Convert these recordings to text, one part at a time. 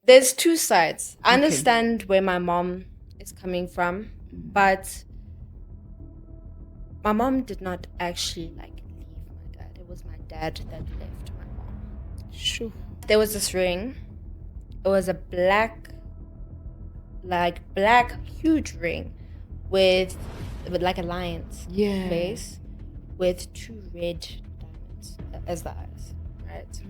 There's two sides. I Okay. understand where my mom is coming from, but my mom did not actually leave my dad. It was my dad that left my mom. Sure. There was this ring. It was a black huge ring with like a lion's face with 2 red diamonds as the eyes, right?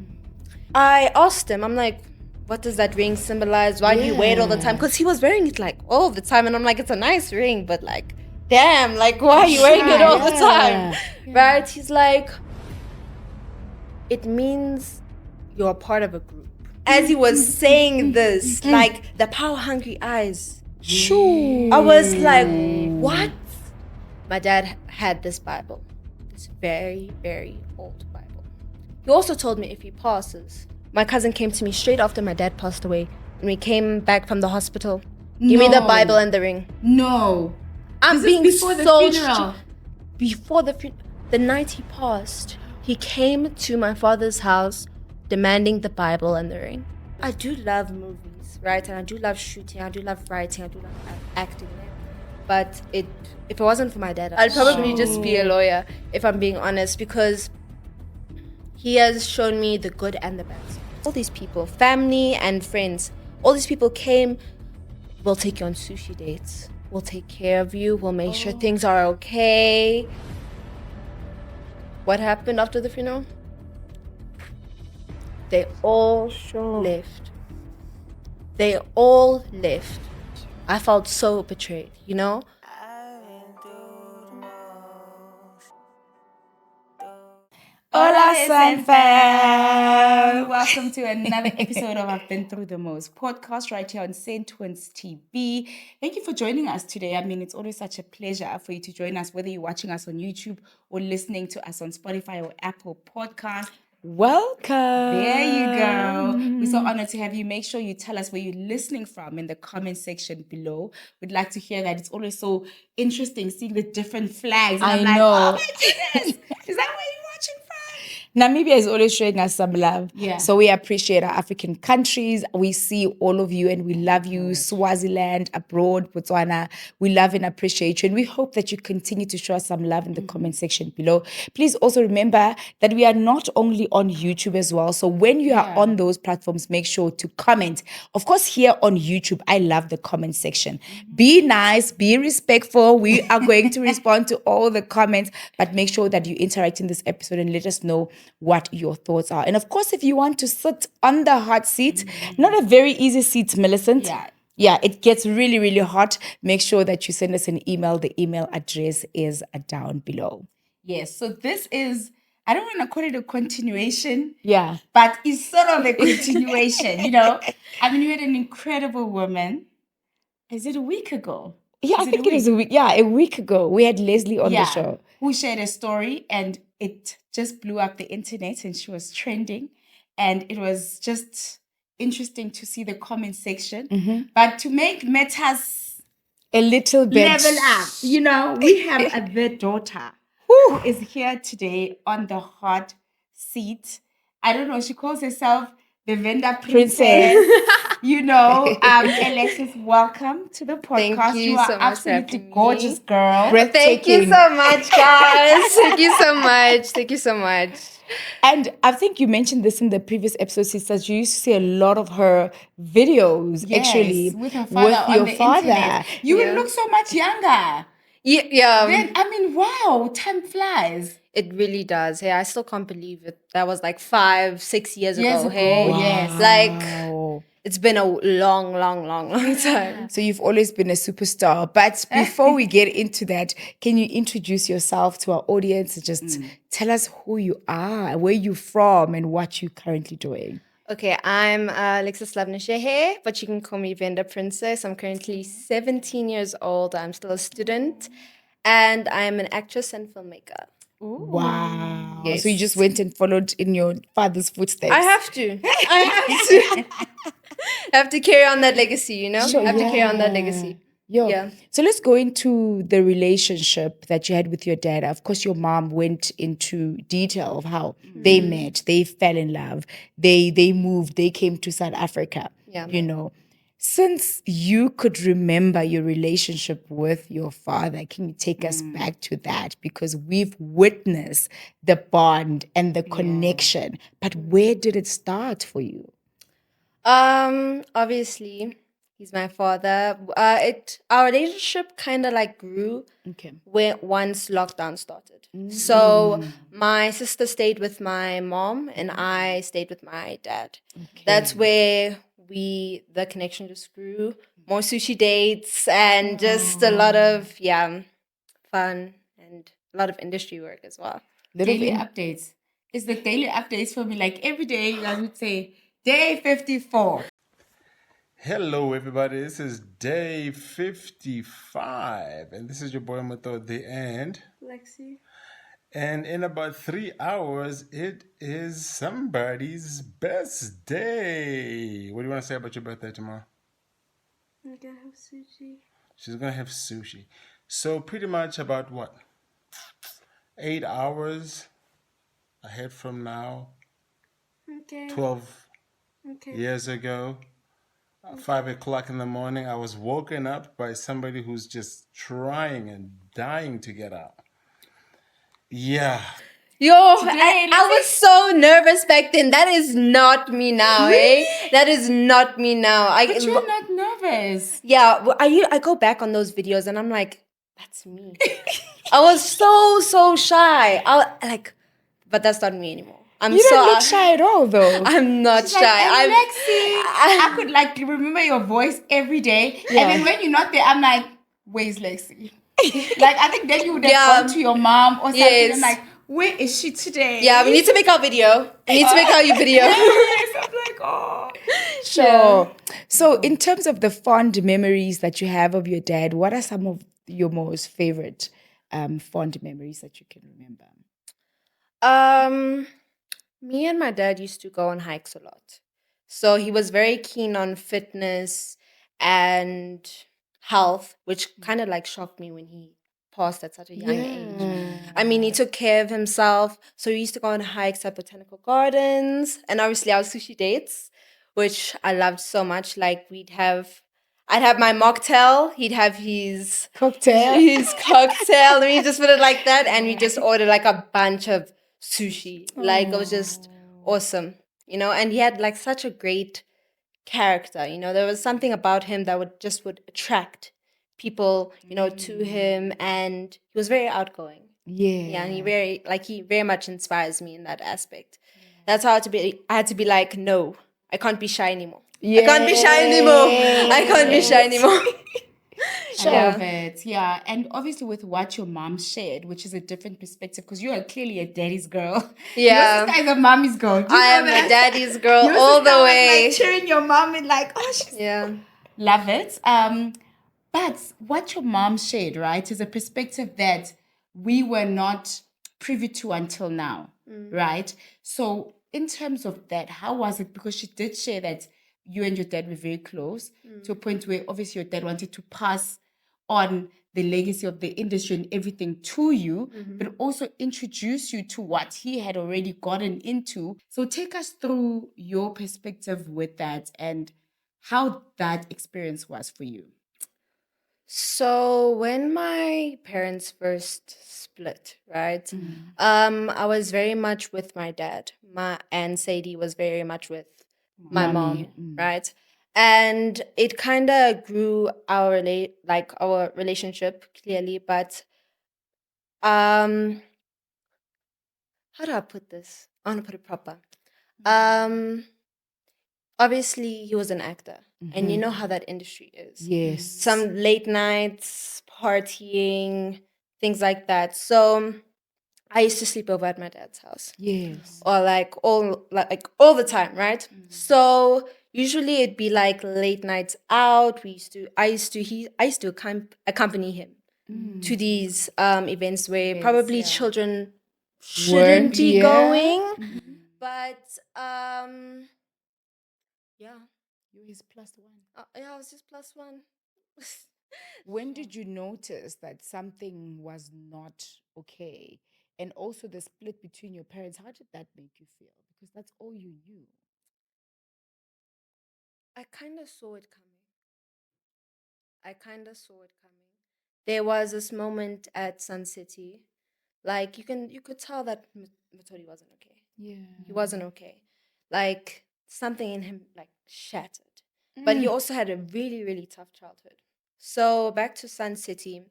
I asked him, I'm like, what does that ring symbolize? Why do you wear it all the time? Because he was wearing it like all the time, and I'm like, it's a nice ring, but like, damn, like, why are you wearing it all the time? Right? He's like, it means you're a part of a group. As he was saying this, like, the power hungry eyes. Sure. I was like, what? My dad had this Bible, this very, very old Bible. He also told me if he passes, my cousin came to me straight after my dad passed away, and we came back from the hospital. Give me the Bible and the ring. No. I'm being before the so funeral. Before the funeral. The night he passed, he came to my father's house demanding the Bible and the ring. I do love movies, right? And I do love shooting, I do love writing, I do love acting. But if it wasn't for my dad, I'd probably just be a lawyer, if I'm being honest, because he has shown me the good and the bad. All these people, family and friends, all these people came, we'll take you on sushi dates. We'll take care of you. We'll make sure things are okay. What happened after the funeral? They all left. They all left. I felt so betrayed, you know? Hola, Sanfam! Welcome to another episode of I've Been Through the Most podcast right here on Centtwinz TV. Thank you for joining us today. I mean, it's always such a pleasure for you to join us, whether you're watching us on YouTube or listening to us on Spotify or Apple Podcasts. Welcome. There you go. We're so honored to have you. Make sure you tell us where you're listening from in the comment section below. We'd like to hear that. It's always so interesting seeing the different flags. And I I'm like, know. oh my goodness. Is that where you're watching from? Namibia is always showing us some love. Yeah. So we appreciate our African countries. We see all of you and we love you. Swaziland, abroad, Botswana. We love and appreciate you. And we hope that you continue to show us some love in the comment section below. Please also remember that we are not only on YouTube as well. So when you are on those platforms, make sure to comment. Of course, here on YouTube, I love the comment section. Be nice, be respectful. We are going to respond to all the comments, but make sure that you interact in this episode and let us know what your thoughts are. And of course, if you want to sit on the hot seat, not a very easy seat, Millicent. Yeah, it gets really, really hot. Make sure that you send us an email. The email address is down below. Yes, so this is, I don't want to call it a continuation. Yeah. But it's sort of a continuation, you know. I mean, you had an incredible woman. Is it a week ago? Yeah, I think it is a week. Yeah, a week ago. We had Leslie on the show. Who shared a story and it just blew up the internet and she was trending. And it was just interesting to see the comment section. But to make matters a little bit level up, you know, we have the daughter who is here today on the hot seat. I don't know, she calls herself the vendor princess. You know, Alexis, welcome to the podcast. Thank you are so much absolutely for having gorgeous, me. girl. Thank you so much, guys. Thank you so much. Thank you so much. And I think you mentioned this in the previous episode, sisters. You used to see a lot of her videos, actually, with her father on the internet. You would look so much younger. Yeah. Then, I mean, wow, time flies. It really does. Hey, I still can't believe it. That was like 5-6 years ago. Hey, yes. Like, it's been a long time. So you've always been a superstar. But before we get into that, can you introduce yourself to our audience and just tell us who you are, where you're from, and what you're currently doing? Okay, I'm Alexis Nesheshe, but you can call me Vendor Princess. I'm currently 17 years old. I'm still a student, and I'm an actress and filmmaker. Ooh. Wow. Yes. So you just went and followed in your father's footsteps. I have to. I have to carry on that legacy, you know? Sure, I have to carry on that legacy. Yeah. So let's go into the relationship that you had with your dad. Of course, your mom went into detail of how they met, they fell in love, they moved, they came to South Africa. Yeah. You know, since you could remember your relationship with your father, can you take us back to that? Because we've witnessed the bond and the connection. But where did it start for you? Obviously, he's my father. Our relationship kind of like grew Okay. when once lockdown started. So my sister stayed with my mom and I stayed with my dad. That's where the connection just grew. More sushi dates and just a lot of fun and a lot of industry work as well. Daily updates. It's the daily updates for me. Like every day, I would say, day 54. Hello, everybody. This is day 55, and this is your boy Mutodi and Lexi. And in about 3 hours, it is somebody's best day. What do you want to say about your birthday tomorrow? I'm gonna have sushi. She's gonna have sushi. So pretty much about what? 8 hours ahead from now. Okay. 12 years ago. 5 o'clock in the morning, I was woken up by somebody who's just trying and dying to get out. Yeah. Yo, I was so nervous back then. That is not me now, eh? That is not me now. But you're not nervous. Yeah, I go back on those videos and I'm like, that's me. I was so shy. But that's not me anymore. You don't look shy at all, though. I'm not She's shy. like, Alexi, I could like remember your voice every day. And then when you're not there, I'm like, where's Lexi? Like, I think then you would have gone to your mom or something. Yes. And like, where is she today? Yeah, we need to make our video. We need to make our video. Yes, I'm like, oh. Sure. So, in terms of the fond memories that you have of your dad, what are some of your most favorite fond memories that you can remember? Me and my dad used to go on hikes a lot. So he was very keen on fitness and health, which kind of like shocked me when he passed at such a young age. I mean, he took care of himself. So we used to go on hikes at botanical gardens and obviously our sushi dates, which I loved so much. Like I'd have my mocktail, he'd have his Cocktail. Let me just put it like that. And we just ordered like a bunch of sushi. Like it was just awesome, and he had like such a great character. There was something about him that would attract people, to him, and he was very outgoing. Yeah, and he very much inspires me in that aspect. That's how I had to be like, no, I can't be shy anymore. I can't be shy anymore. I love it. Yeah. And obviously with what your mom shared, which is a different perspective, because you are clearly a daddy's girl. Yeah. Your sister is a mommy's girl. I am a daddy's girl your all the way. Was, like, cheering your mom and like, oh, she's... Yeah. Love it. But what your mom shared, right, is a perspective that we were not privy to until now, right? So in terms of that, how was it? Because she did share that you and your dad were very close to a point where obviously your dad wanted to pass on the legacy of the industry and everything to you, but also introduce you to what he had already gotten into. So take us through your perspective with that and how that experience was for you. So when my parents first split, right, I was very much with my dad. And Sadie was very much with my mom, right? And it kind of grew our relationship clearly, but how do I put this? I want to put it proper. Obviously he was an actor, and you know how that industry is. Yes. Some late nights, partying, things like that. So I used to sleep over at my dad's house. Yes. Or all the time, right? So usually it'd be like late nights out. I used to accompany him to these events where probably children shouldn't be going. But yeah. You his plus one. Yeah, I was just plus one. When did you notice that something was not okay? And also the split between your parents, how did that make you feel? Because that's all you knew. I kind of saw it coming. I kind of saw it coming. There was this moment at Sun City, like you could tell that Mutodi wasn't okay. Yeah. He wasn't okay. Like something in him like shattered. But he also had a really, really tough childhood. So back to Sun City.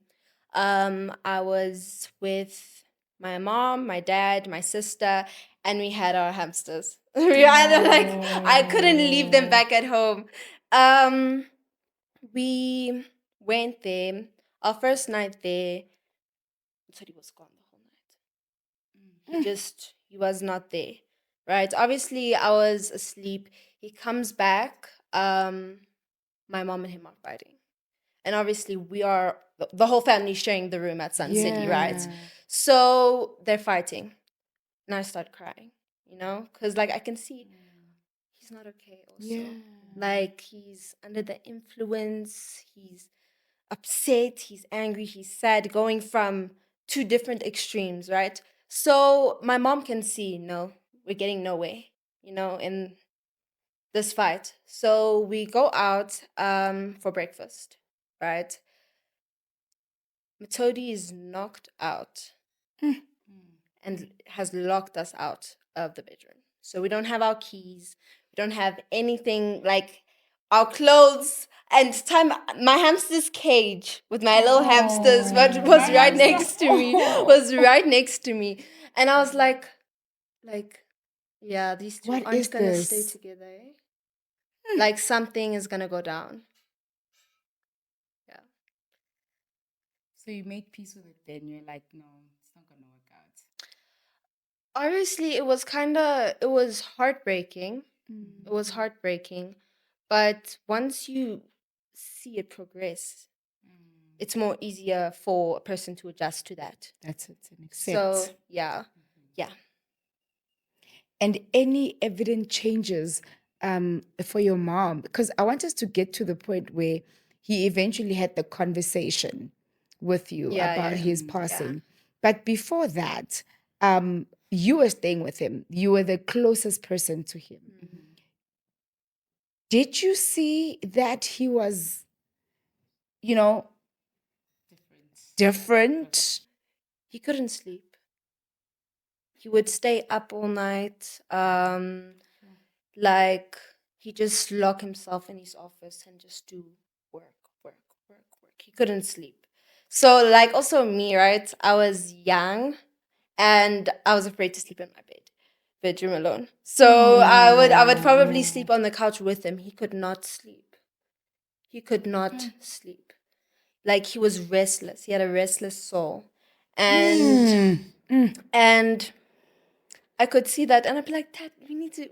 I was with my mom, my dad, my sister, and we had our hamsters. We had like I couldn't leave them back at home. We went there. Our first night there, Mutodi was gone the whole night. He was not there. Right. Obviously, I was asleep. He comes back. My mom and him are fighting. And obviously, we are the whole family sharing the room at Sun City, right? So they're fighting. And I start crying, because like I can see he's not okay also. Like he's under the influence, he's upset, he's angry, he's sad, going from two different extremes, right? So my mom can see, no, we're getting nowhere, in this fight. So we go out for breakfast, right? Motodi is knocked out and has locked us out of the bedroom. So we don't have our keys. We don't have anything like our clothes. And time my hamster's cage with my little hamsters was right next to me. Was right next to me. And I was like, yeah, these two What aren't is gonna this? stay together. Eh? Like something is gonna go down. Yeah. So you made peace with it then. You're like, no, it's not going to work out. Obviously, it was heartbreaking. It was heartbreaking. But once you see it progress, it's more easier for a person to adjust to that. That's it. And accept. So, yeah. And any evident changes for your mom? Because I want us to get to the point where he eventually had the conversation with you about his passing. But before that, you were staying with him. You were the closest person to him. Did you see that he was, different? He couldn't sleep. He would stay up all night. Like, he just lock himself in his office and just do work. He couldn't sleep. So, like, also me, right? I was young and I was afraid to sleep in my bedroom alone. So I would probably sleep on the couch with him. He could not sleep. Like he was restless. He had a restless soul. And I could see that and I'd be like, Dad,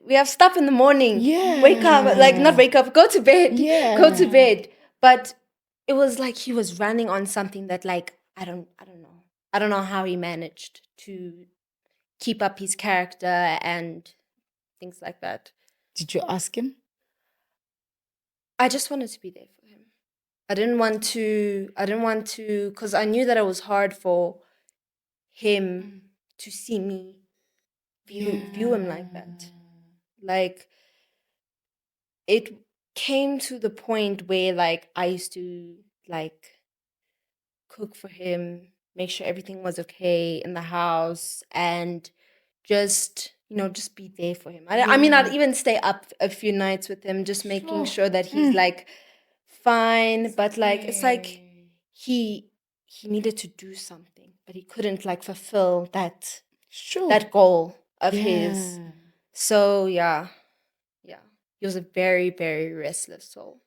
we have stuff in the morning. Yeah. Wake up, like not wake up, go to bed. Yeah. Go to bed. But it was like he was running on something that like I don't know. I don't know how he managed to keep up his character and things like that. Did you ask him? I just wanted to be there for him. I didn't want to, because I knew that it was hard for him to see me view him like that. Like, it came to the point where, like, I used to, like, cook for him, make sure everything was okay in the house, and just be there for him. I mean, I'd even stay up a few nights with him, just making sure that he's, like, fine. But, like, it's like he needed to do something, but he couldn't, like, fulfill that goal of his. So, yeah. He was a very, very restless soul.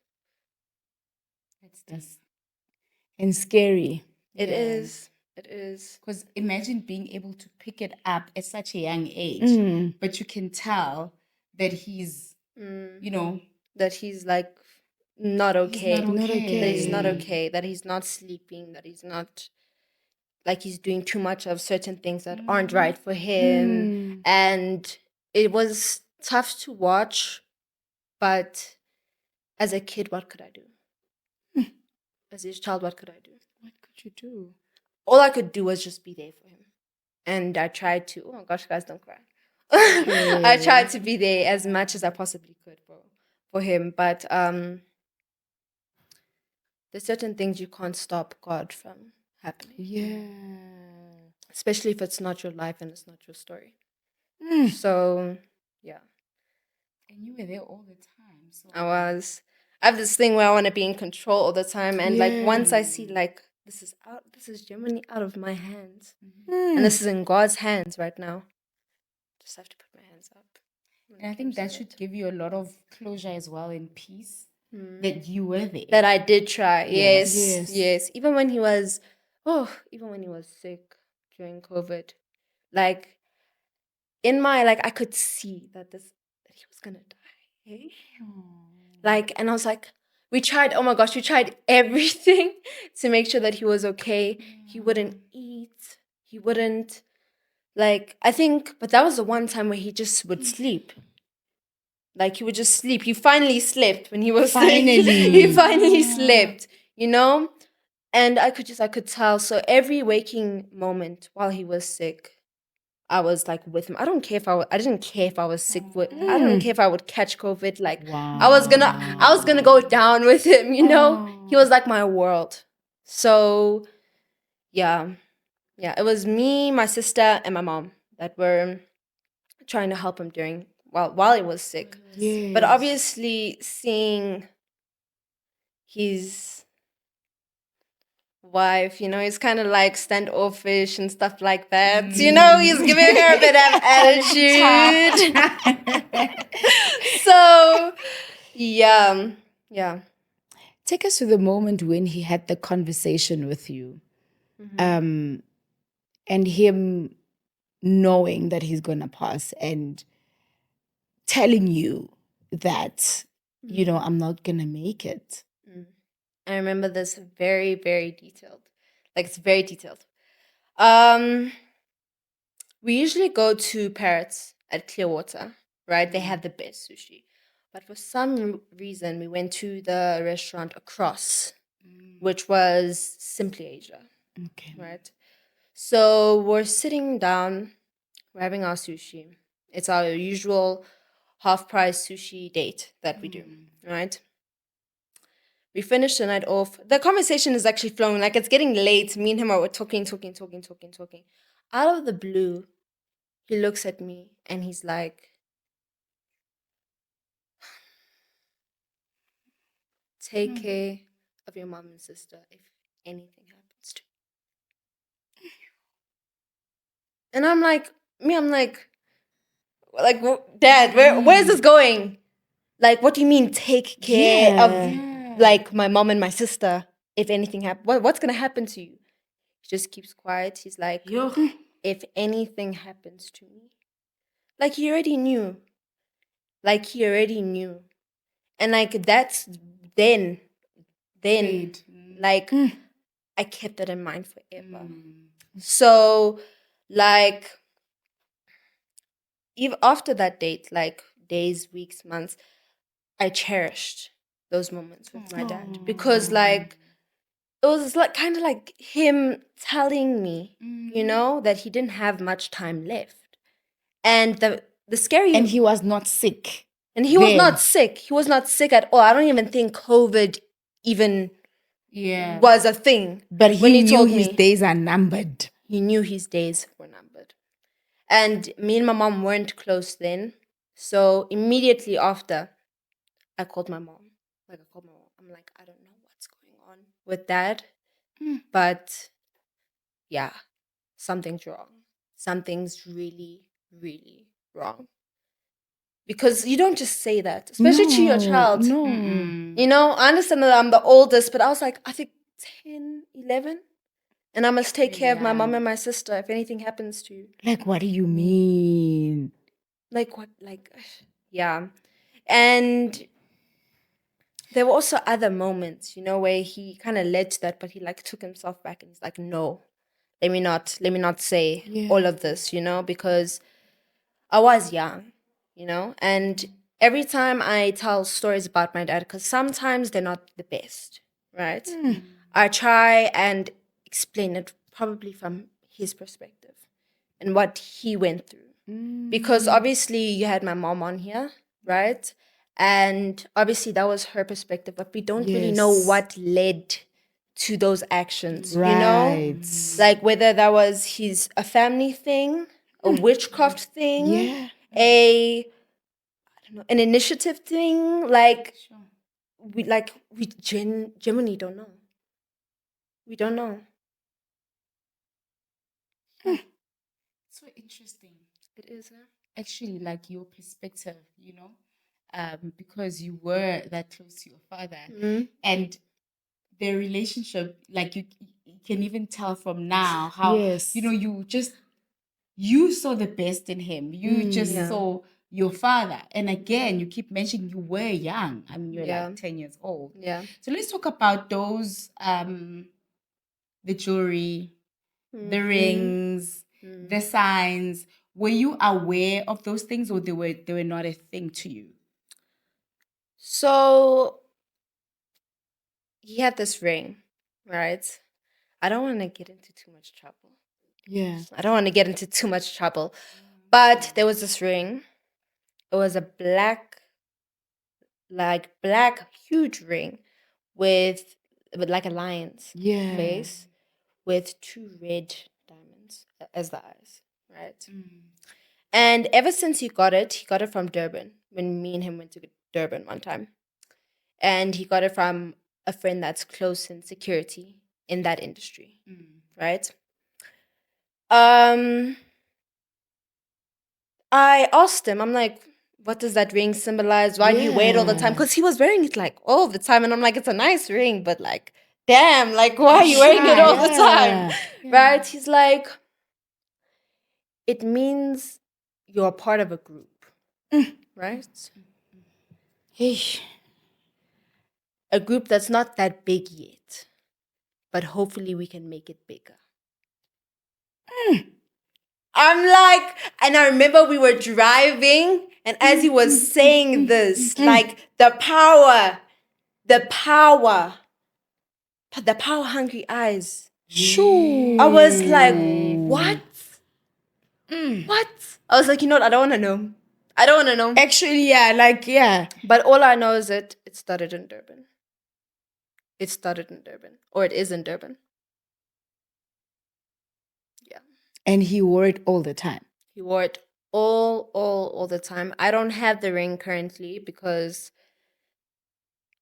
And scary. It is. Because imagine being able to pick it up at such a young age, but you can tell that he's, that he's like not okay. That he's not okay. That he's not sleeping. That he's not, like, he's doing too much of certain things that aren't right for him. And it was tough to watch, but as a kid, what could I do? As his child, what could I do? What could you do? All I could do was just be there for him. And I tried to, oh my gosh, guys, don't cry. I tried to be there as much as I possibly could, bro. for him, but there's certain things you can't stop God from happening. Yeah. Especially if it's not your life and it's not your story. Mm. So, yeah. And you were there all the time. So I have this thing where I want to be in control all the time. And like once I see like this is genuinely out of my hands. And this is in God's hands right now. Just have to put my hands up. and I think that should give you a lot of closure as well and peace that you were there. That I did try. Yes. Yes. Yes. Even when he was sick during COVID. Like in my I could see that he was gonna die. Eh? Like, and I was like, we tried everything to make sure that he was okay. He wouldn't eat. He wouldn't I think, but that was the one time where he just would sleep. Like he would just sleep. He finally slept when he was sick. He finally slept, And I could tell. So every waking moment while he was sick, I was with him. I didn't care if I was sick with. I didn't care if I would catch COVID. I was gonna go down with him. He was like my world. So, yeah. It was me, my sister, and my mom that were trying to help him while he was sick. Yes. But obviously, seeing his wife, he's kind of standoffish and stuff like that. He's giving her a bit of attitude. So, yeah. Take us to the moment when he had the conversation with you. And him knowing that he's going to pass and telling you that, I'm not going to make it. I remember this very, very detailed. It's very detailed. We usually go to Parrots at Clearwater, right? They have the best sushi. But for some reason, we went to the restaurant across, which was Simply Asia. Okay. Right? So we're sitting down, we're having our sushi. It's our usual half-price sushi date that we do, right? We finished the night off. The conversation is actually flowing. It's getting late. Me and him are talking. Out of the blue, he looks at me and he's like, take care of your mom and sister if anything happens to you. And I'm like, Dad, where is this going? What do you mean take care of my mom and my sister if anything happens? What's going to happen to you? He just keeps quiet. He's like, if anything happens to me. He already knew. He already knew. And that's then, I kept that in mind forever. So, even after that date, days, weeks, months, I cherished those moments with my dad because it was kind of like him telling me, that he didn't have much time left. And the scary... And he was not sick. And he was not sick. He was not sick at all. I don't even think COVID even was a thing. But he knew his days are numbered. He knew his days were numbered. And me and my mom weren't close then. So immediately after, I called my mom. I'm like, I don't know what's going on with Dad. But yeah, something's wrong. Something's really, really wrong. Because you don't just say that, especially to your child. No. I understand that I'm the oldest, but I was I think 10, 11. And I must take care of my mom and my sister if anything happens to you. What do you mean? What? Yeah. And there were also other moments, where he kind of led to that, but he took himself back and he's like, no, let me not say all of this, because I was young, and every time I tell stories about my dad, because sometimes they're not the best, right? I try and explain it probably from his perspective and what he went through. Because obviously you had my mom on here, right? And obviously that was her perspective, but we don't really know Yes. what led to those actions, you Right. know? Like whether that was a family thing, a witchcraft thing, Yeah. an initiative thing. Like we genuinely don't know. We don't know. So interesting. It is. Huh? Actually, like your perspective, because you were that close to your father, and their relationship, like you can even tell from now how Yes. you saw the best in him. You just Yeah. saw your father, and again, you keep mentioning you were young. I mean, you're Yeah. like 10 years old. Yeah. So let's talk about those, the jewelry, the rings, the signs. Were you aware of those things, or they were not a thing to you? So he had this ring, right? I don't want to get into too much trouble. Yeah. I don't want to get into too much trouble. But there was this ring. It was a black, huge ring with like a lion's Yeah. face with 2 red diamonds as the eyes, right? And ever since he got it from Durban when me and him went to Durban one time. And he got it from a friend that's close in security in that industry, right? I asked him, I'm like, what does that ring symbolize? Why do you wear it all the time? Because he was wearing it like all the time. And I'm like, it's a nice ring, but like, damn, like, why are you wearing it all the time? Right? He's like, it means you're part of a group, right? Hey. A group that's not that big yet, but hopefully we can make it bigger. I'm like, and I remember we were driving, and as he was saying this, like the power hungry eyes. Shoo. I was like, what? What? I was like, you know what? I don't want to know. I don't want to know. Actually, yeah, like, yeah. But all I know is it started in Durban. It started in Durban, or it is in Durban. Yeah. And he wore it all the time. He wore it all the time. I don't have the ring currently because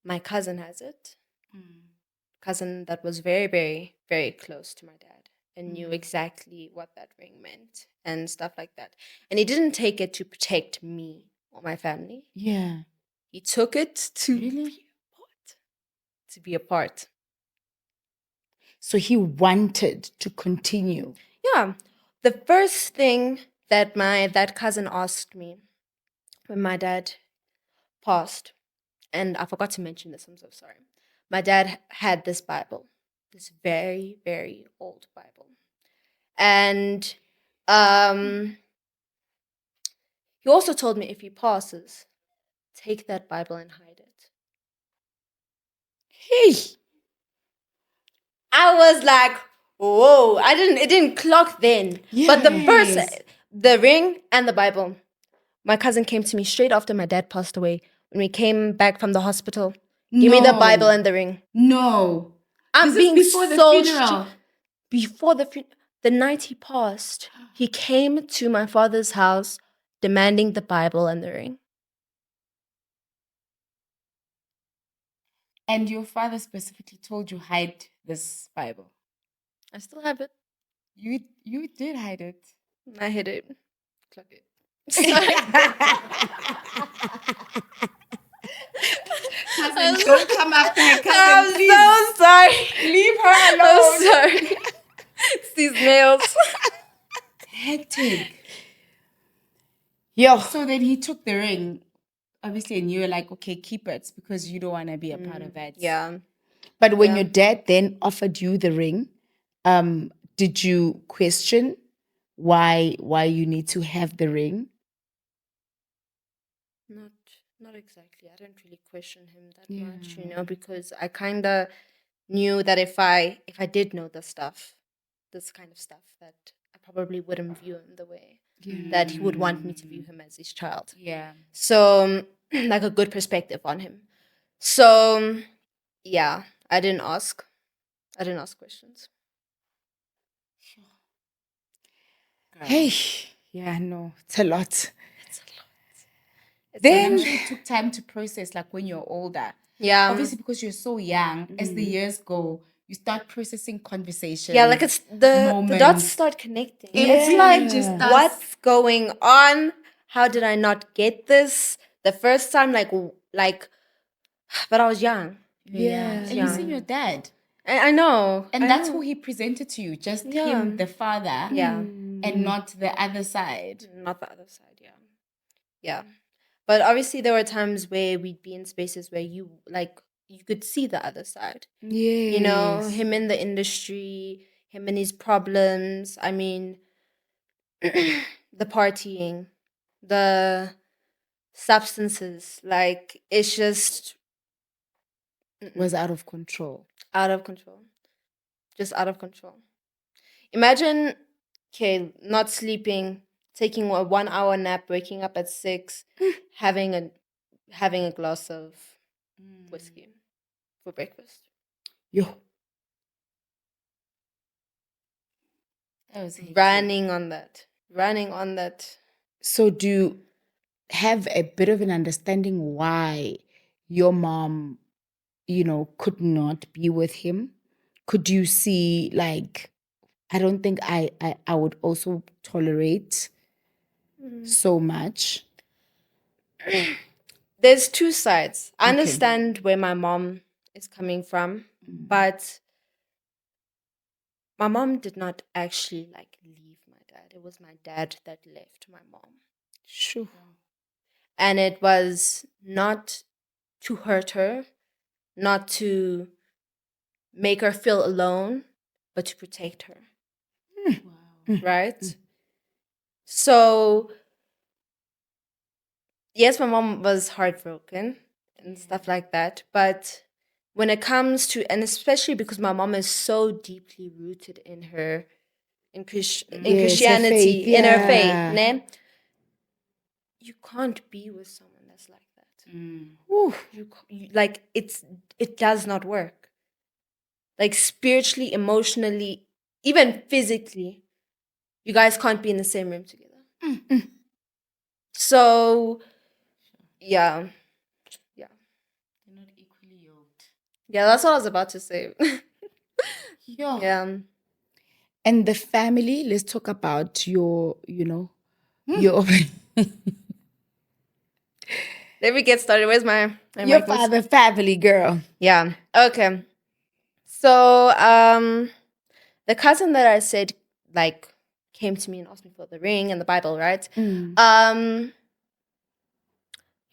my cousin has it. Cousin that was very, very, very close to my dad and knew exactly what that ring meant and stuff like that. And he didn't take it to protect me or my family. Yeah. He took it to be a part. So he wanted to continue. Yeah. The first thing that that cousin asked me when my dad passed, and I forgot to mention this, I'm so sorry. My dad had this Bible, this very, very old Bible. And he also told me if he passes, take that Bible and hide it. Hey. I was like, whoa, it didn't clock then. But the ring and the Bible, my cousin came to me straight after my dad passed away. When we came back from the hospital, give me the Bible and the ring. No. I'm This is being before the so funeral. Before the night he passed, he came to my father's house demanding the Bible and the ring. And your father specifically told you hide this Bible. I still have it. You did hide it. I hid it. Clock it. Cousin, don't come after her cousin. I'm Please so sorry. leave her alone. I'm sorry. It's these nails. Hectic. Yo. So then he took the ring, obviously, and you were like, okay, keep it because you don't want to be a part of it. Yeah. But when your dad then offered you the ring, did you question why you need to have the ring? Not exactly. I didn't really question him that much, because I kind of knew that if I did know this kind of stuff, that I probably wouldn't view him the way that he would want me to view him as his child. Yeah. So like a good perspective on him. So yeah, I didn't ask questions. Hey, yeah, no, it's a lot. And Then, I'm sure it took time to process, like when you're older. Yeah. Obviously, because you're so young, as the years go, you start processing conversations. Yeah, like it's the dots moments. start connecting. It It's really like, just starts- what's going on? How did I not get this the first time? But I was young. yeah. And you see your dad. I know. And I that's know. who he presented to you, just Yeah. him, the father, Yeah. and not the other side. Not the other side, yeah. Yeah. But obviously there were times where we'd be in spaces where you could see the other side. Yes. You know, him in the industry, him and his problems. I mean, the partying, the substances, like it's just was out of control. out of control. Just out of control. Imagine, okay, not sleeping, taking a 1 hour nap, waking up at 6, having a glass of whiskey for breakfast. Yo. That was hectic. Running on that. So do you have a bit of an understanding why your mom, could not be with him? Could you see, like, I don't think I would also tolerate so much. There's two sides. I Okay. understand where my mom is coming from, but my mom did not actually leave my dad. It was my dad that left my mom. Sure. And it was not to hurt her, not to make her feel alone, but to protect her. Right? So, yes, my mom was heartbroken and stuff like that. But when it comes to, and especially because my mom is so deeply rooted in her, in Yes, her Christianity, faith, in her yeah. faith, ne? You can't be with someone that's like that. Ooh. It does not work. Like spiritually, emotionally, even physically, you guys can't be in the same room together. So, yeah. They're not equally yoked. Yeah, that's what I was about to say. Yeah. Yeah. And the family, let's talk about your, your Let me get started. Where's my your mic? father family, girl. Yeah. Okay. So, the cousin that I said came to me and asked me for the ring and the Bible, right? He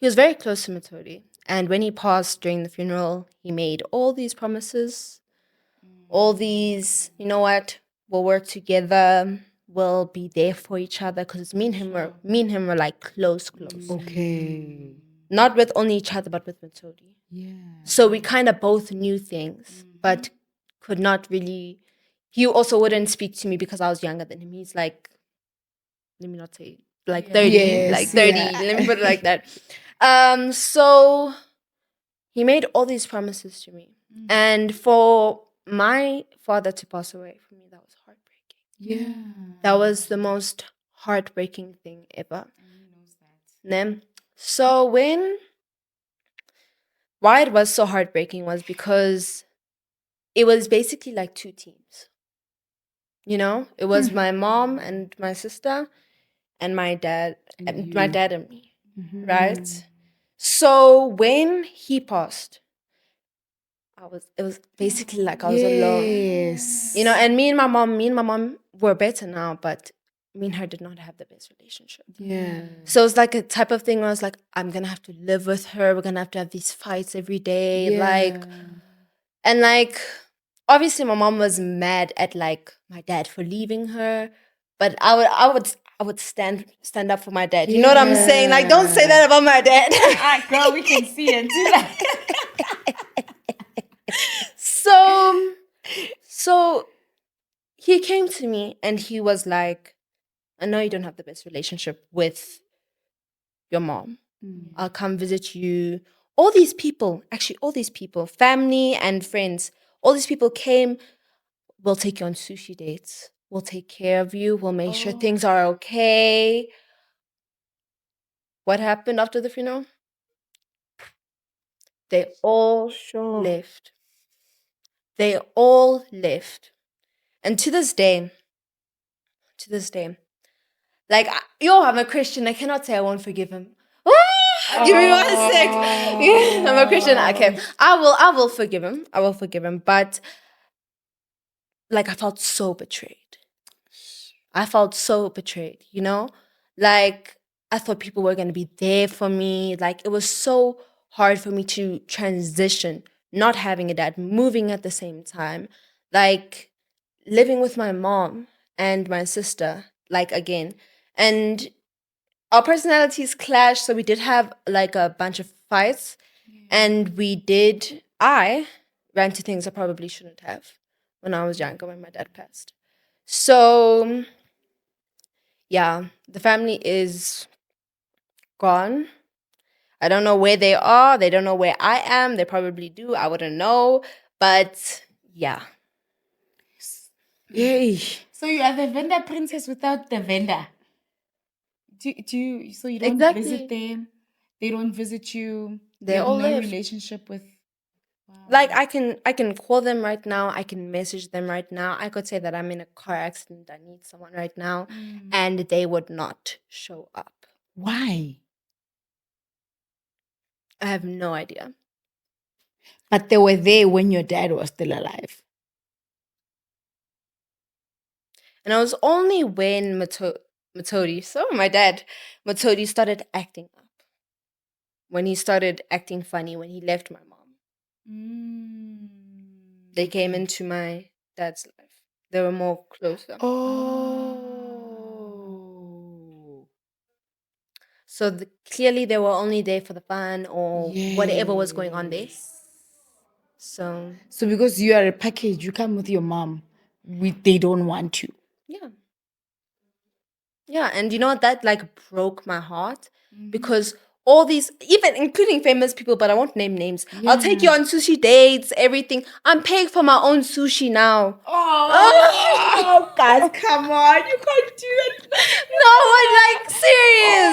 was very close to Mutodi, and when he passed during the funeral, he made all these promises, all these, you know what, we'll work together, we'll be there for each other, because me and him were like close. Okay. Not with only each other, but with Mutodi. Yeah. So we kind of both knew things, but could not really. He also wouldn't speak to me because I was younger than him. He's like, let me not say 30, Yes, 30. yeah. Let me put it like that. So he made all these promises to me, and for my father to pass away from me, that was heartbreaking. Yeah. That was the most heartbreaking thing ever. Ne? So why it was so heartbreaking was because it was basically like two teams. You know, it was my mom and my sister, and my dad, my dad and me, right? So when he passed, it was basically like I was alone. Yes. You know, and me and my mom were better now, but me and her did not have the best relationship. Yeah. So it's like a type of thing where I was like, I'm gonna have to live with her. We're gonna have to have these fights every day. Obviously my mom was mad at my dad for leaving her, but I would stand up for my dad. You know what I'm saying? Like, don't say that about my dad. Alright, girl, we can see it. So he came to me and he was like, I know you don't have the best relationship with your mom, I'll come visit you. All these people, family and friends, all these people came. We'll take you on sushi dates. We'll take care of you. We'll make sure things are okay. What happened after the funeral? They all left. They all left. And to this day, like, I'm a Christian. I cannot say I won't forgive him. Give me 1 sec. Yeah, I'm a Christian. Okay, I will forgive him. I will forgive him. But like, I felt so betrayed. Like, I thought people were going to be there for me. Like, it was so hard for me to transition, not having a dad, moving at the same time, like living with my mom and my sister, like, again. And our personalities clashed, so we did have like a bunch of fights. And I ran to things I probably shouldn't have when I was younger, when my dad passed. So yeah, the family is gone. I don't know where they are. They don't know where I am. They probably do. I wouldn't know. But yeah. Yay. So you are the vendor princess without the vendor. So you don't Exactly. visit them. They don't visit you. They you have all no left. relationship with. Like, I can call them right now. I can message them right now. I could say that I'm in a car accident. I need someone right now. And they would not show up. Why? I have no idea. But they were there when your dad was still alive. And it was only when Motodi started acting up. When he started acting funny, when he left my mom. They came into my dad's life. They were more closer. Oh. So clearly they were only there for the fun or whatever was going on there. So because you are a package, you come with your mom. They don't want you. yeah. Yeah, and you know what? That like broke my heart because all these, even including famous people, but I won't name names. I'll take you on sushi dates, everything. I'm paying for my own sushi now. Oh, guys, come on. You can't do it. No, I'm like serious.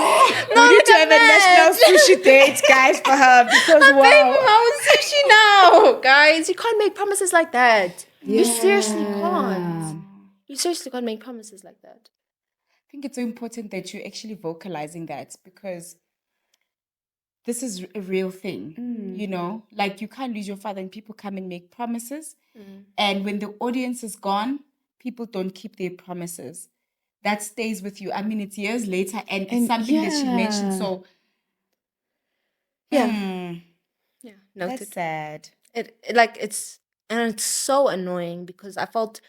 No, We need to have a national sushi date, guys, for her because I'm paying for my own sushi now. Guys, you can't make promises like that. You seriously can't. You seriously can't make promises like that. I think it's so important that you're actually vocalizing that because this is a real thing, you know? Like, you can't lose your father and people come and make promises. And when the audience is gone, people don't keep their promises. That stays with you. I mean, it's years later and it's something that she mentioned. So, Yeah, noted. that's sad. It's so annoying because I felt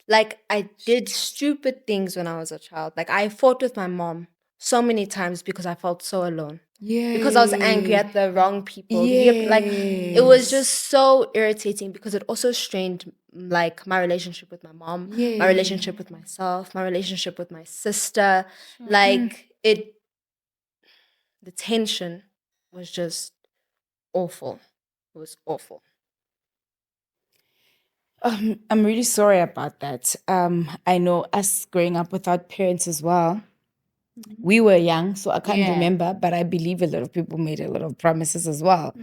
like I did stupid things when I was a child. Like, I fought with my mom so many times because I felt so alone. Yeah. Because I was angry at the wrong people. Like, it was just so irritating because it also strained like my relationship with my mom, my relationship with myself, my relationship with my sister. Like, the tension was just awful. It was awful. I'm really sorry about that. I know us growing up without parents as well. We were young, so I can't remember, but I believe a lot of people made a lot of promises as well.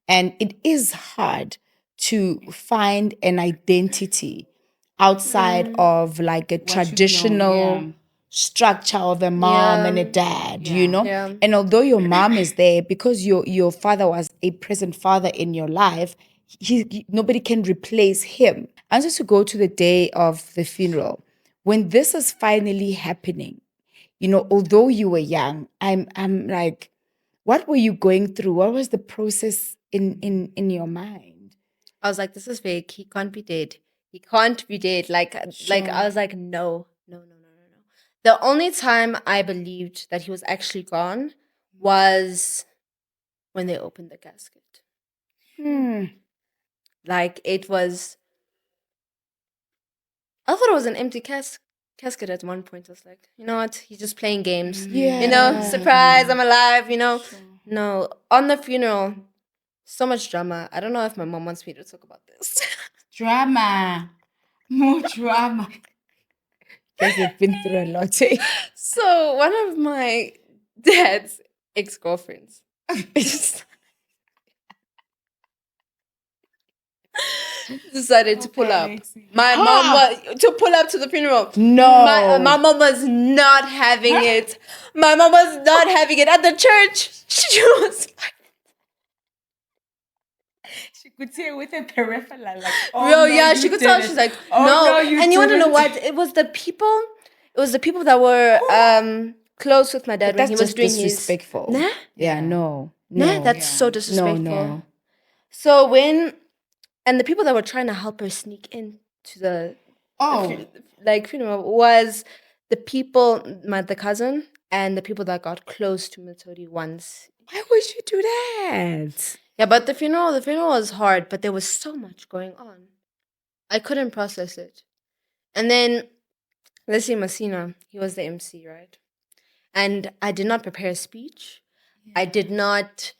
And it is hard to find an identity outside of like a traditional structure of a mom and a dad, you know? Yeah. And although your mom is there, because your father was a present father in your life, nobody can replace him. I want us to go to the day of the funeral. When this is finally happening, you know, although you were young, I'm like, what were you going through? What was the process in your mind? I was like, this is fake. He can't be dead. He can't be dead. Like I was like, no. The only time I believed that he was actually gone was when they opened the casket. Like, it was, I thought it was an empty casket at one point. I was like, you know what? He's just playing games. You know, surprise, I'm alive, you know. No, on the funeral, so much drama. I don't know if my mom wants me to talk about this. Drama. More drama. Guys have been through a lot. So one of my dad's ex-girlfriends decided to pull up. My mom was to pull up to the funeral. No. My mom was not having it. My mom was not having it at the church. She was She could say with a peripheral, like, real, yeah. She could tell. She's like, no. And you want to know didn't. what? It was the people. It was the people that were close with my dad when That's he was just doing disrespectful. his. Nah, Yeah, no. nah. No. That's so disrespectful. No. So and the people that were trying to help her sneak into the funeral was the people, the cousin, and the people that got close to Mutodi once. Why would you do that? Yeah, but the funeral was hard, but there was so much going on. I couldn't process it. And then Leslie Messina, he was the MC, right? And I did not prepare a speech. Yeah. I did not,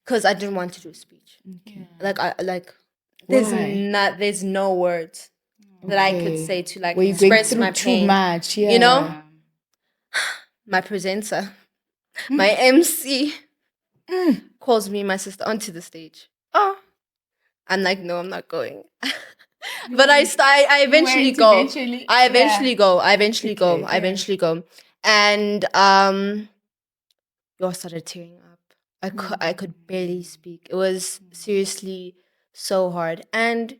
because I didn't want to do a speech. Okay. There's no words that I could say to express my pain. Too much, yeah. You know? My presenter, my MC calls me and my sister onto the stage. Oh. I'm like, no, I'm not going. But I eventually go. I eventually go. And we all started tearing up. I could barely speak. It was seriously so hard. And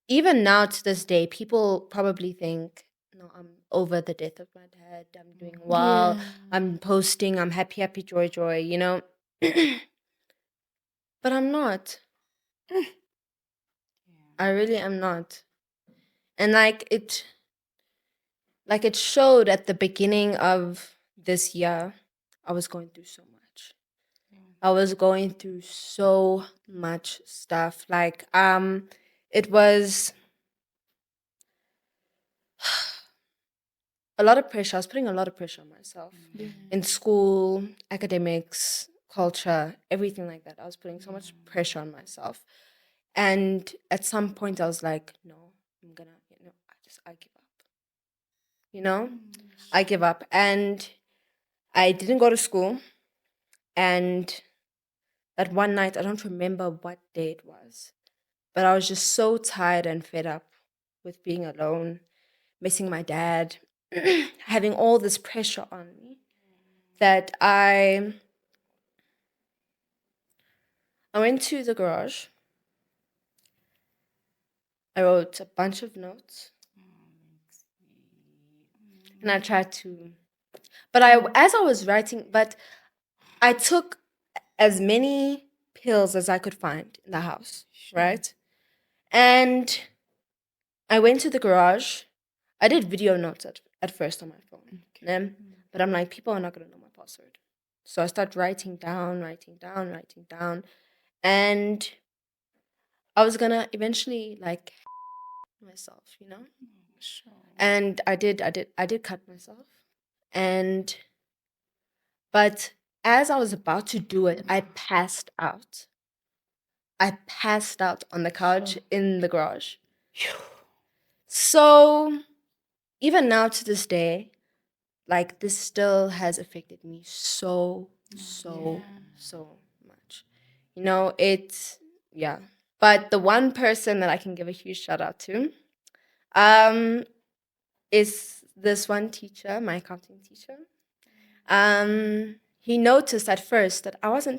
even now to this day, people probably think, no, I'm over the death of my dad. I'm doing well. Yeah. I'm posting. I'm happy, joy, you know? But I'm not. I really am not. And it showed at the beginning of this year, I was going through so much. I was going through so much stuff. It was a lot of pressure. I was putting a lot of pressure on myself. In school, academics, culture, everything like that. I was putting so much pressure on myself. And at some point I was like, no, I give up. You know? I give up. And I didn't go to school. And that one night, I don't remember what day it was, but I was just so tired and fed up with being alone, missing my dad, having all this pressure on me that I went to the garage. I wrote a bunch of notes. And I tried to, as I was writing, I took as many pills as I could find in the house, right? And I went to the garage. I did video notes at first on my phone. Okay. But I'm like, people are not going to know my password. So I start writing down. And I was going to eventually myself, you know? Sure. And I did cut myself. But as I was about to do it, I passed out. I passed out on the couch in the garage. So even now to this day, this still has affected me so much. You know, But the one person that I can give a huge shout out to is this one teacher, my accounting teacher. He noticed at first that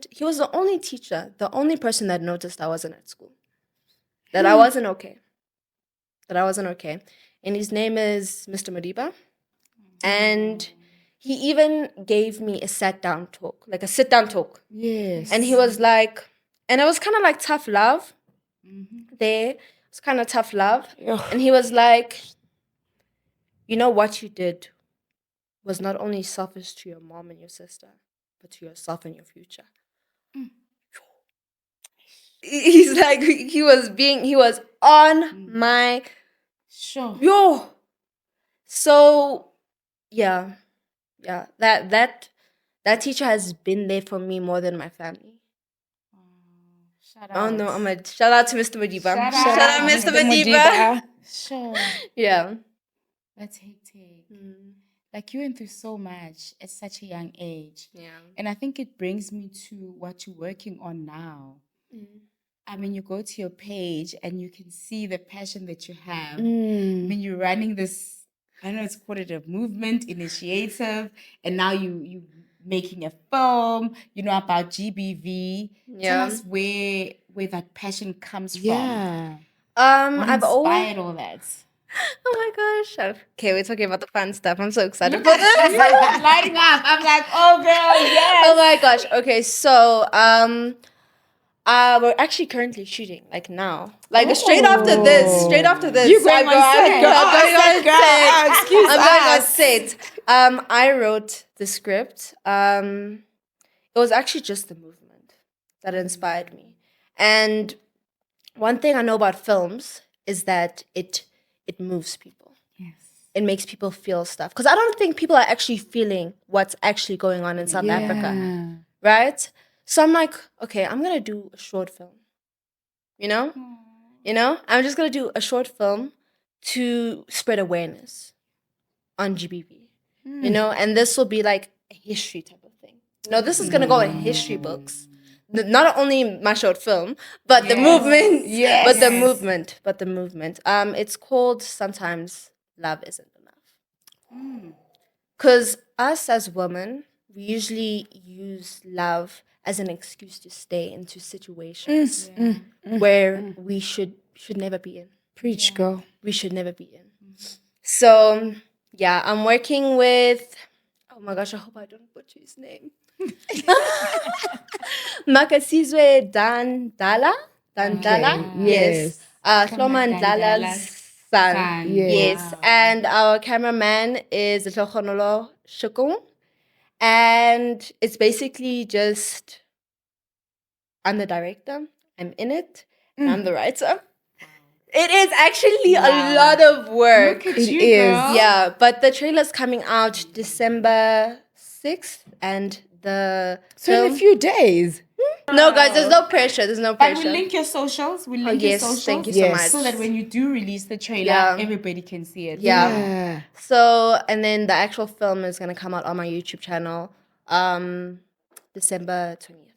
he was the only teacher, the only person that noticed I wasn't at school. That I wasn't okay. And his name is Mr. Madiba. And he even gave me a sit-down talk. Yes. And he was like, and it was kind of like tough love. There. It was kind of tough love. And he was like, you know what you did was not only selfish to your mom and your sister, but to yourself and your future. He's like, he was on my... Sure. So, yeah, that That teacher has been there for me more than my family. Shout Oh out. no, I'm a shout out to Mr. Madiba. Shout Shout out, out, Mr. Mr. Madiba. Sure. Yeah. That's hectic. Like you went through so much at such a young age. Yeah. And I think it brings me to what you're working on now. I mean, you go to your page and you can see the passion that you have. I mean, you're running this, I don't know, it's called a movement, initiative, and now you making a film, about GBV. Tell Yeah. us where that passion comes from. Yeah. What I've always. inspired all that? Oh my gosh. Okay, we're talking about the fun stuff. I'm so excited for this. Lighting up. I'm like, oh girl, yes. Oh my gosh. Okay, so we're actually currently shooting, like now. Like straight after this. You going on set, girl. Excuse I'm going on us. set. I wrote the script. It was actually just the movement that inspired me. And one thing I know about films is that it moves people. Yes. It makes people feel stuff. Because I don't think people are actually feeling what's actually going on in South Africa. Right? So I'm like, okay, I'm going to do a short film. You know? I'm just going to do a short film to spread awareness on GBV. And this will be like a history type of thing. This is going to go in history books. Not only my short film, but the movement. Yes. But the movement. It's called Sometimes Love Isn't Enough. Because us as women, we usually use love as an excuse to stay into situations where we should never be in. Preach, girl. We should never be in. So, yeah, I'm working with, oh my gosh, I hope I don't butcher his name. Makasizwe Dandala? Yes. Hloman Dlala's son. Yes. And our cameraman is Tlokhonolo Shukung. And it's basically just, I'm the director, I'm in it, and I'm the writer. It is actually a lot of work. Look at you, is. girl. Yeah, but the trailer's coming out December 6th, and the So in a few days. No, guys, there's no pressure. There's no But pressure. we'll link your socials. We'll link your yes, socials. thank you Yes. so much. So that when you do release the trailer, Yeah. everybody can see it. Yeah. So, and then the actual film is gonna come out on my YouTube channel, December 20th.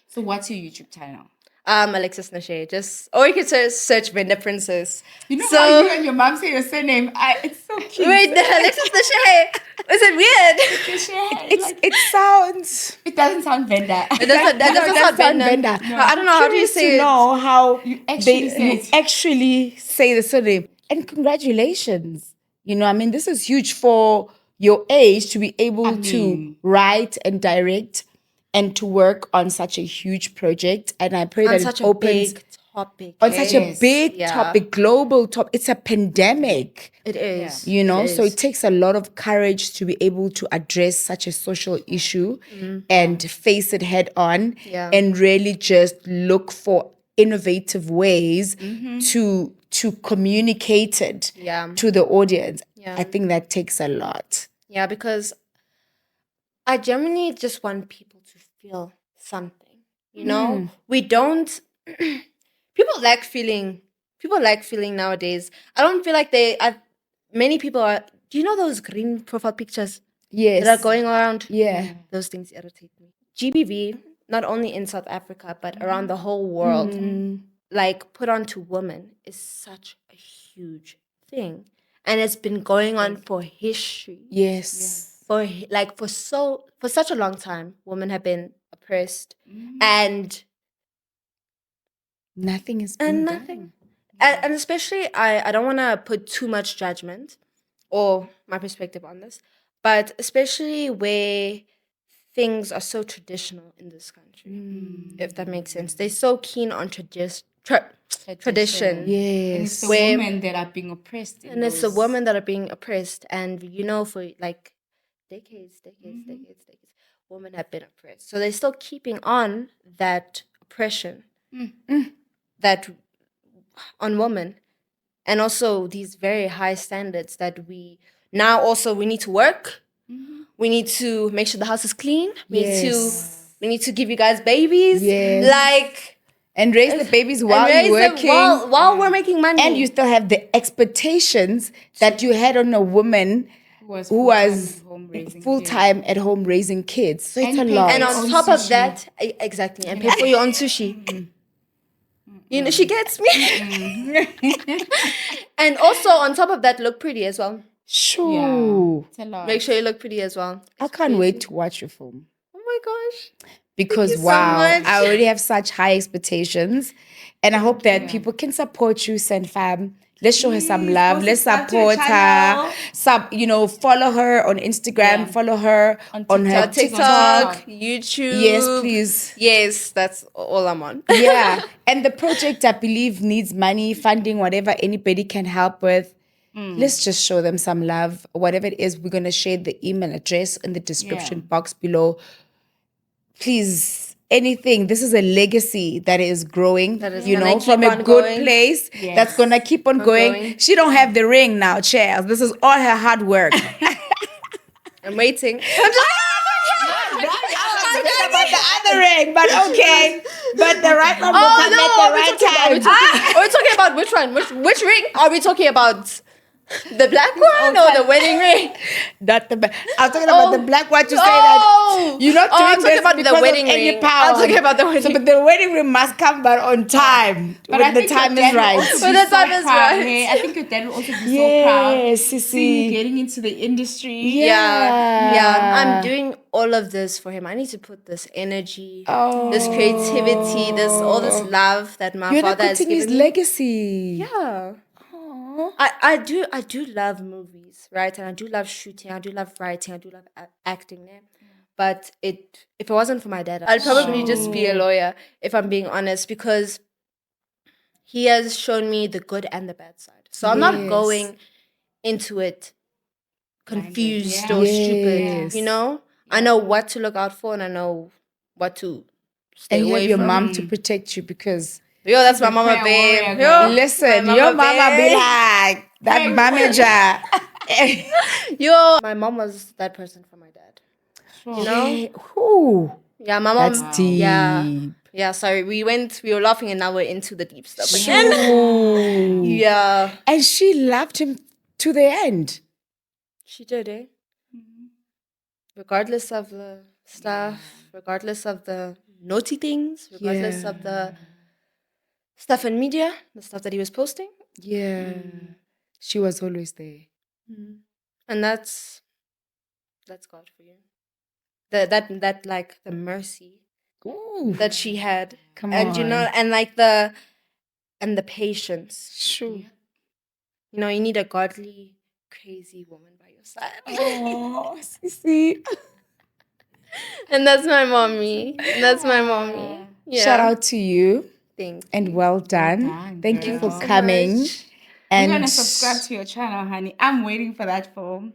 So what's your YouTube channel? Alexis Nesheshe. Or you can search Venda Princess. You know So- how you and your mom say your surname? It's so cute. Wait, Alexis Nesheshe. Is it weird? It sounds. It doesn't sound Venda. It doesn't. That doesn't sound Venda. I don't know how do you Curious say to it. know how actually say you it. actually say the surname. And congratulations. I mean, this is huge for your age to be able to mean- write and direct and to work on such a huge project. And I pray On that such it a opens big topic. on such a Yes. big Yeah. topic, global topic. It's a pandemic. It is. So is. it takes a lot of courage to be able to address such a social issue and face it head on Yeah. and really just look for innovative ways to communicate it Yeah. to the audience. Yeah. I think that takes a lot. Yeah, because I genuinely just want people to feel something. We don't. People lack feeling. People lack feeling nowadays. I don't feel like many people are. Do you know those green profile pictures Yes. that are going around? Yeah. Those things irritate me. GBV, not only in South Africa but around the whole world, like put onto women, is such a huge thing, and it's been going on for history. Yes. For such a long time, women have been oppressed, and Nothing is being nothing. And especially, I don't want to put too much judgment or my perspective on this, but especially where things are so traditional in this country, if that makes sense. They're so keen on tradition. done. And Yes. it's the Where- women that are being oppressed. And it's the women that are being oppressed. And, for like decades, women have been oppressed. So they're still keeping on that oppression that on women. And also these very high standards that we need to work We need to make sure the house is clean. We Yes. need to give you guys babies. Yes. Like, And raise the babies while and you're raise them working. while we're making money. And you still have the expectations that you had on a woman who was full-time at home raising kids. So it's a lot. And on top of that, exactly, and pay for your own sushi. You know, she gets me. And also on top of that, look pretty as well. Sure. It's a lot. Make sure you look pretty as well. I can't wait to watch your film. Oh my gosh. Because you so wow, much. I already have such high expectations. And I hope that people can support you, Fam. Let's show her some love. Let's support her. Follow her on Instagram. Follow her on her TikTok, YouTube. Yes, please. Yes, that's all I'm on. Yeah. And the project, I believe, needs money, funding, whatever anybody can help with. Let's just show them some love. Whatever it is, we're going to share the email address in the description box below. Please, anything. This is a legacy that is growing, from a good place that's going to keep on going. She don't have the ring now, Charles. This is all her hard work. I'm waiting. About the other ring, but okay. But the right one will come at the right time. Are we talking about which one? Which ring? Are we talking about the black one or the wedding ring? Not the I'm talking about the black one to say that you're not doing I'm talking this about because the wedding of any ring. power. I'm talking about the wedding. So, but the wedding ring must come, but on time. But when I the think time your is dad will right. also When be the so time is proud, right. hey? I think your dad will also be so proud. Yes, See you getting into the industry. Yeah. I'm doing all of this for him. I need to put this energy, this creativity, all this love that my father has given his me. legacy. Yeah. I do love movies, right? And I do love shooting. I do love writing. I do love acting. Yeah? But if it wasn't for my dad, I'd probably just be a lawyer, if I'm being honest, because he has shown me the good and the bad side. So I'm not going into it confused or stupid. You know, I know what to look out for, and I know what to stay And you away have your from. mom to protect you because. Yo, that's my mama, babe. Yo, Listen, your mama be like that manager. Yo, my mom was that person for my dad. You know? Ooh, Yeah, my mom. that's deep. Yeah, sorry. We were laughing and now we're into the deep stuff again. Yeah. And she loved him to the end. She did, eh? Regardless of the stuff, regardless of the naughty things, regardless of the stuff in media, the stuff that he was posting. Yeah. She was always there. And that's God for you. That like the mercy that she had. Come and on. you know, and like the patience. Sure. You know, you need a godly, crazy woman by your side. Oh, Sissy. And that's my mommy. Yeah. Shout out to you. Thanks. And well done. Thank you for coming. much. I'm And gonna subscribe to your channel, honey. I'm waiting for that film.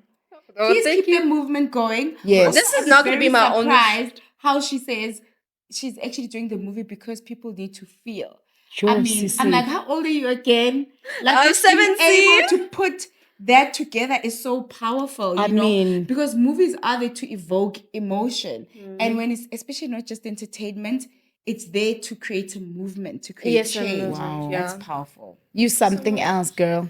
Oh, Please thank keep the movement going. Yes. This is not gonna be my only. Surprised how she says she's actually doing the movie because people need to feel. Sure, I mean, Sissy. I'm like, how old are you again? Like, I'm just being 17. able to put that together is so powerful. You know, mean- because movies are there to evoke emotion, and when it's especially not just entertainment, it's there to create a movement, to create Yes, a change. movement, Wow, yeah. that's powerful. You something else, girl.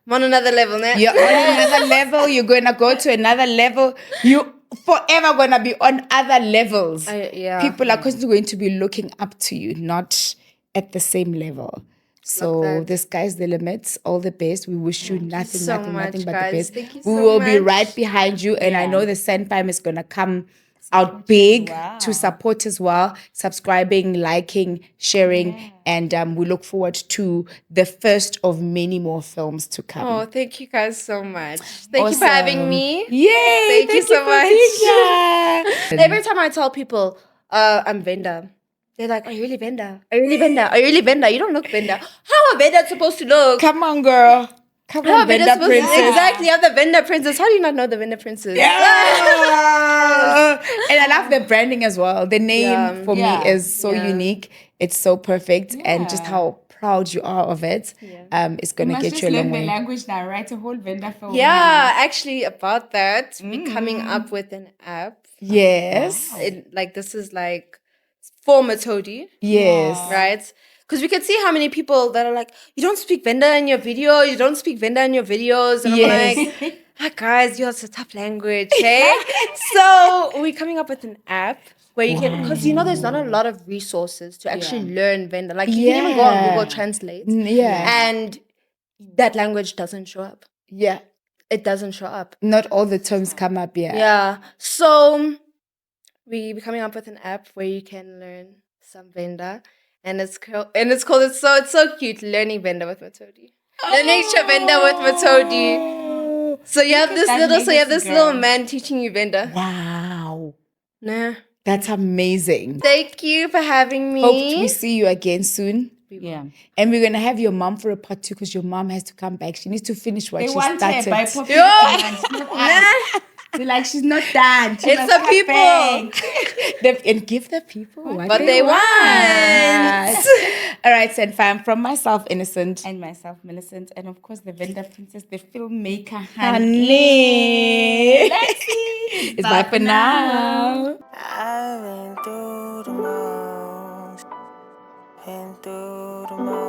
I'm on another level now. You're on another level. You're going to go to another level. You forever going to be on other levels. Yeah. People are constantly going to be looking up to you, not at the same level. So that. the sky's the limit. All the best. We wish you nothing, so nothing, much, nothing but guys. the best. Thank you We so will be much. right behind you. And I know the Sandpalm is going to come out big to support as well. Subscribing, liking, sharing. And we look forward to the first of many more films to come. Oh, thank you guys so much. Thank you for having me. Yay! Thank you so for much. being here. Every time I tell people I'm Venda, they're like, "Are you really Venda? Are you really Venda? Are you really Venda? You don't look Venda. How a Venda supposed to look? Come on, girl. Come How on, a Venda Venda supposed Princess. to exactly? I'm the Venda princess. How do you not know the Venda princess? Yeah. And I love the branding as well. The name for me is so unique. It's so perfect. And just how proud you are of it, it's You going to must get just you a learn long the way. language now, write a whole vendor film. Yeah, actually, about that, we're coming up with an app. Yes. This is like for Motodi, Yes. right? Because we can see how many people that are like, you don't speak Venda in your video, you don't speak Venda in your videos. And Yes. I'm like, guys, yours a tough language, okay? So we're coming up with an app where you can, because there's not a lot of resources to actually learn Venda. Like you can even go on Google Translate. Yeah. And that language doesn't show up. Yeah. It doesn't show up. Not all the terms come up, Yeah. So we're coming up with an app where you can learn some Venda. And it's called it's so cute, learning Venda with Mutodi. Learning Venda with Mutodi. So you have this little man teaching you Venda. Wow. Nah. That's amazing. Thank you for having me. Hope we see you again soon. Yeah. And we're going to have your mom for a part 2 because your mom has to come back. She needs to finish what They she want started. her by popular demand. She's not us. They're like, she's not done. She It's must the come people. back. And give the people what they want. All right, Fam, from myself, Innocent. And myself, Millicent. And of course, the vendor princess, the filmmaker, Honey. Alexis. It's bye for now. I've been through the most, been through the most.